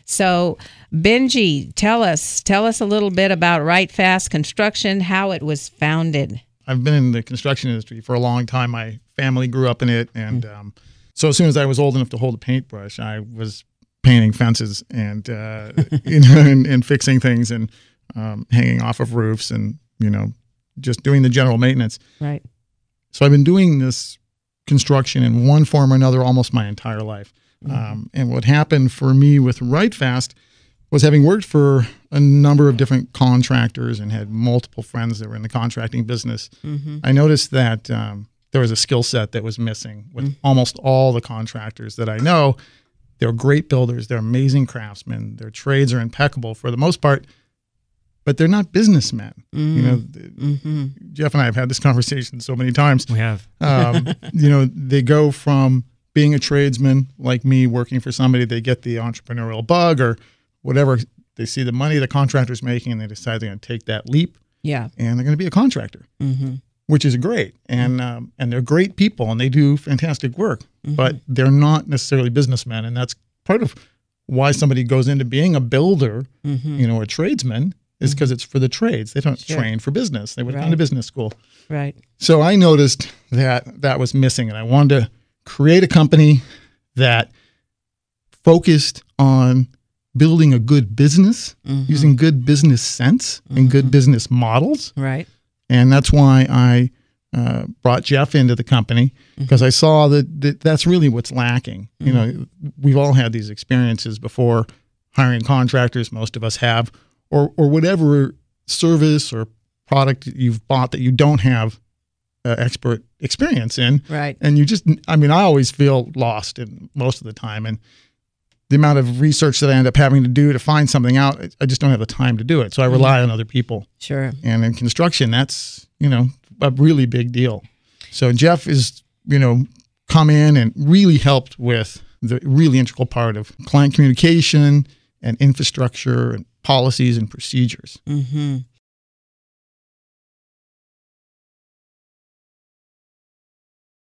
So, Benji, tell us a little bit about Right Fast Construction, how it was founded. I've been in the construction industry for a long time. My family grew up in it, and so as soon as I was old enough to hold a paintbrush, I was painting fences and and fixing things and hanging off of roofs and just doing the general maintenance. Right. So I've been doing this construction in one form or another almost my entire life. And what happened for me with Right Fast was, having worked for a number of different contractors and had multiple friends that were in the contracting business, I noticed that there was a skill set that was missing with almost all the contractors that I know. They're great builders. They're amazing craftsmen. Their trades are impeccable for the most part, but they're not businessmen. Jeff and I have had this conversation so many times. We have. They go from being a tradesman like me, working for somebody, they get the entrepreneurial bug or whatever. They see the money the contractor's making and they decide they're going to take that leap. Yeah. And they're going to be a contractor, which is great. And they're great people and they do fantastic work, but they're not necessarily businessmen. And that's part of why somebody goes into being a builder, a tradesman, is because it's for the trades. They don't train for business. They would have gone to business school. Right. So I noticed that was missing, and I wanted to create a company that focused on building a good business, using good business sense and good business models. Right. And that's why I brought Jeff into the company, because I saw that that's really what's lacking. We've all had these experiences before hiring contractors. Most of us have, or whatever service or product you've bought that you don't have expert experience in. Right. And I always feel lost most of the time. And the amount of research that I end up having to do to find something out, I just don't have the time to do it. So I rely on other people. Sure. And in construction, that's, a really big deal. So Jeff is, come in and really helped with the really integral part of client communication and infrastructure and policies and procedures.